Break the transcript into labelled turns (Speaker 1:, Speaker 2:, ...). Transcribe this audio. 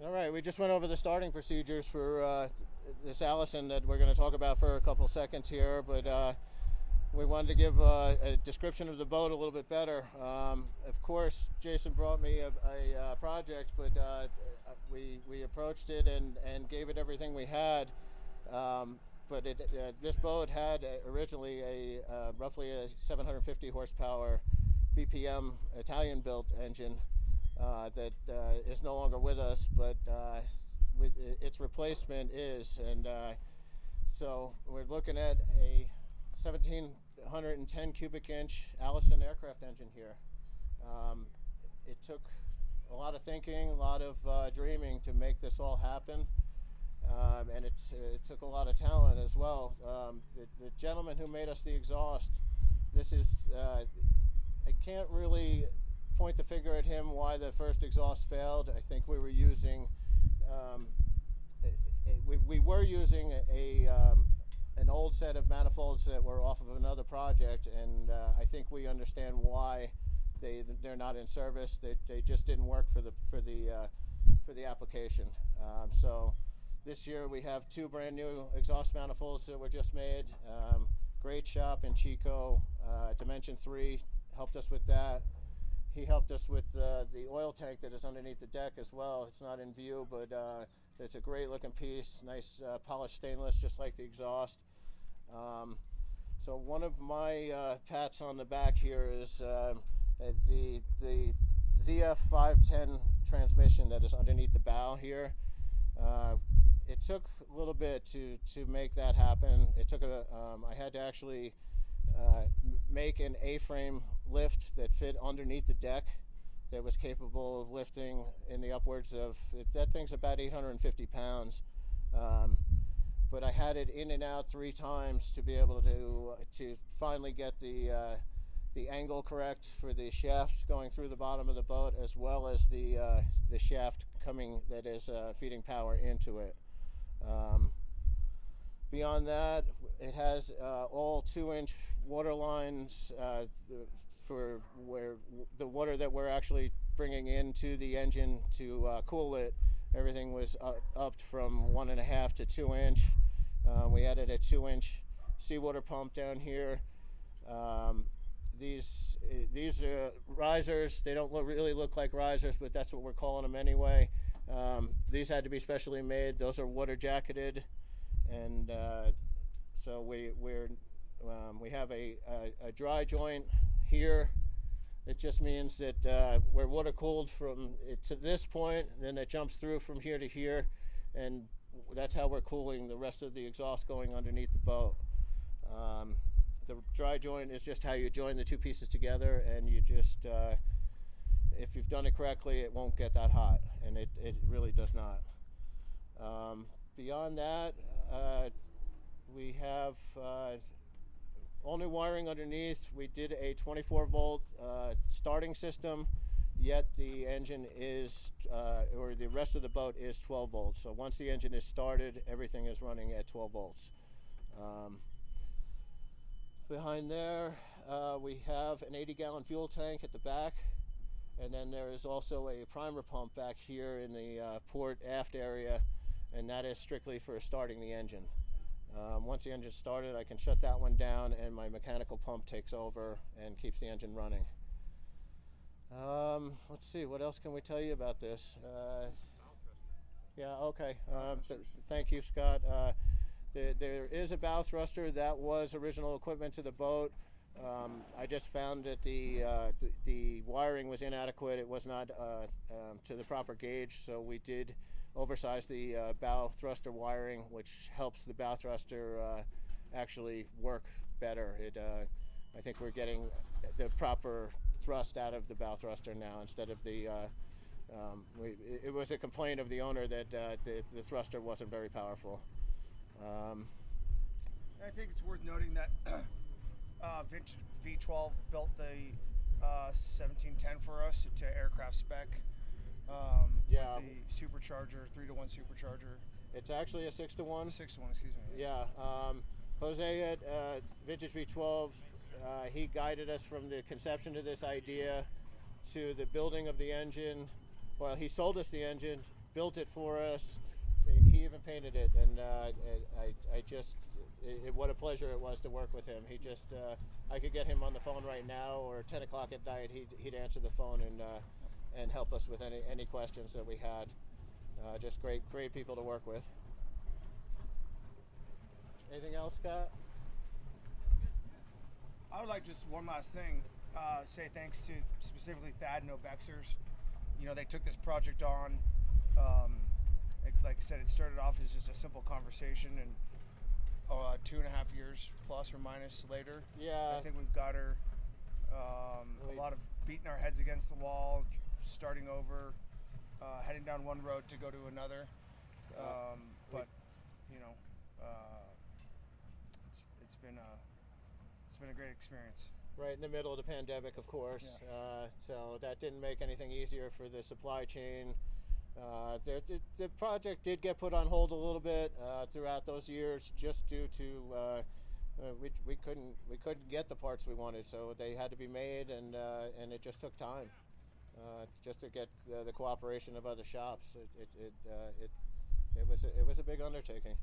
Speaker 1: All right, we just went over the starting procedures for this Allison that we're going to talk about for a couple seconds here, but we wanted to give a description of the boat a little bit better. Of course, Jason brought me a project, but we approached it and gave it everything we had. But this boat had originally roughly a 750 horsepower BPM Italian-built engine that is no longer with us, but its replacement is. And so we're looking at a 1710 cubic inch Allison aircraft engine here. It took a lot of thinking, a lot of dreaming to make this all happen. And it took a lot of talent as well. The gentleman who made us the exhaust, this is, I can't really point the finger at him why the first exhaust failed. I think we were using, we were using an old set of manifolds that were off of another project, and I think we understand why they're not in service. They just didn't work for the application. So this year we have two brand new exhaust manifolds that were just made. Great shop in Chico, Dimension 3 helped us with that. He helped us with the oil tank that is underneath the deck as well. It's not in view, but it's a great looking piece, nice polished stainless, just like the exhaust. So one of my pats on the back here is the ZF 510 transmission that is underneath the bow here. It took a little bit to make that happen. It took I had to actually make an A-frame lift that fit underneath the deck that was capable of lifting in the upwards of, that thing's about 850 pounds. But I had it in and out 3 times to be able to finally get the angle correct for the shaft going through the bottom of the boat, as well as the shaft coming that is feeding power into it. Beyond that, it has all 2-inch water lines for where the water that we're actually bringing into the engine to cool it. Everything was upped from 1.5 to 2 inch. We added a 2-inch seawater pump down here. These are risers. They don't really look like risers, but that's what we're calling them anyway. These had to be specially made. Those are water jacketed, and so we have a dry joint here. It just means that we're water cooled from it to this point, and then it jumps through from here to here, and that's how we're cooling the rest of the exhaust going underneath the boat. The dry joint is just how you join the two pieces together, and you just, if you've done it correctly, it won't get that hot, and it really does not. Beyond that, we have all new wiring underneath. We did a 24 volt starting system, yet the engine is, or the rest of the boat is 12 volts. So once the engine is started, everything is running at 12 volts. Behind there, we have an 80-gallon fuel tank at the back, and then there is also a primer pump back here in the port aft area, and that is strictly for starting the engine. Once the engine's started, I can shut that one down, and my mechanical pump takes over and keeps the engine running. Let's see, what else can we tell you about this? Yeah, okay. Thank you, Scott. There is a bow thruster. That was original equipment to the boat. I just found that the wiring was inadequate. It was not to the proper gauge, so we did oversize the bow thruster wiring, which helps the bow thruster actually work better. I think we're getting the proper thrust out of the bow thruster now instead of the it was a complaint of the owner that the thruster wasn't very powerful.
Speaker 2: I think it's worth noting that Vintage V12 built the 1710 for us to aircraft spec.
Speaker 1: Yeah.
Speaker 2: With the supercharger, 3-to-1 supercharger.
Speaker 1: It's actually a 6-to-1.
Speaker 2: 6-to-1, excuse me.
Speaker 1: Yeah. Jose at Vintage V12, he guided us from the conception of this idea to the building of the engine. Well, he sold us the engine built it for us. He even painted it, and I just, what a pleasure it was to work with him. He just, I could get him on the phone right now, or 10 o'clock at night, he'd answer the phone and help us with any questions that we had. Just great people to work with. Anything else, Scott?
Speaker 2: I would like just one last thing, say thanks to specifically Thad and Obexers. You know, they took this project on. Like I said, it started off as just a simple conversation, and 2.5 years plus or minus later,
Speaker 1: Yeah.
Speaker 2: I think we've got her a lot of beating our heads against the wall, starting over, heading down one road to go to another. But you know, it's been a great experience.
Speaker 1: Right in the middle of the pandemic, of course.
Speaker 2: Yeah.
Speaker 1: So that didn't make anything easier for the supply chain. The project did get put on hold a little bit throughout those years, just due to we couldn't get the parts we wanted, so they had to be made, and it just took time just to get the cooperation of other shops. It was a big undertaking.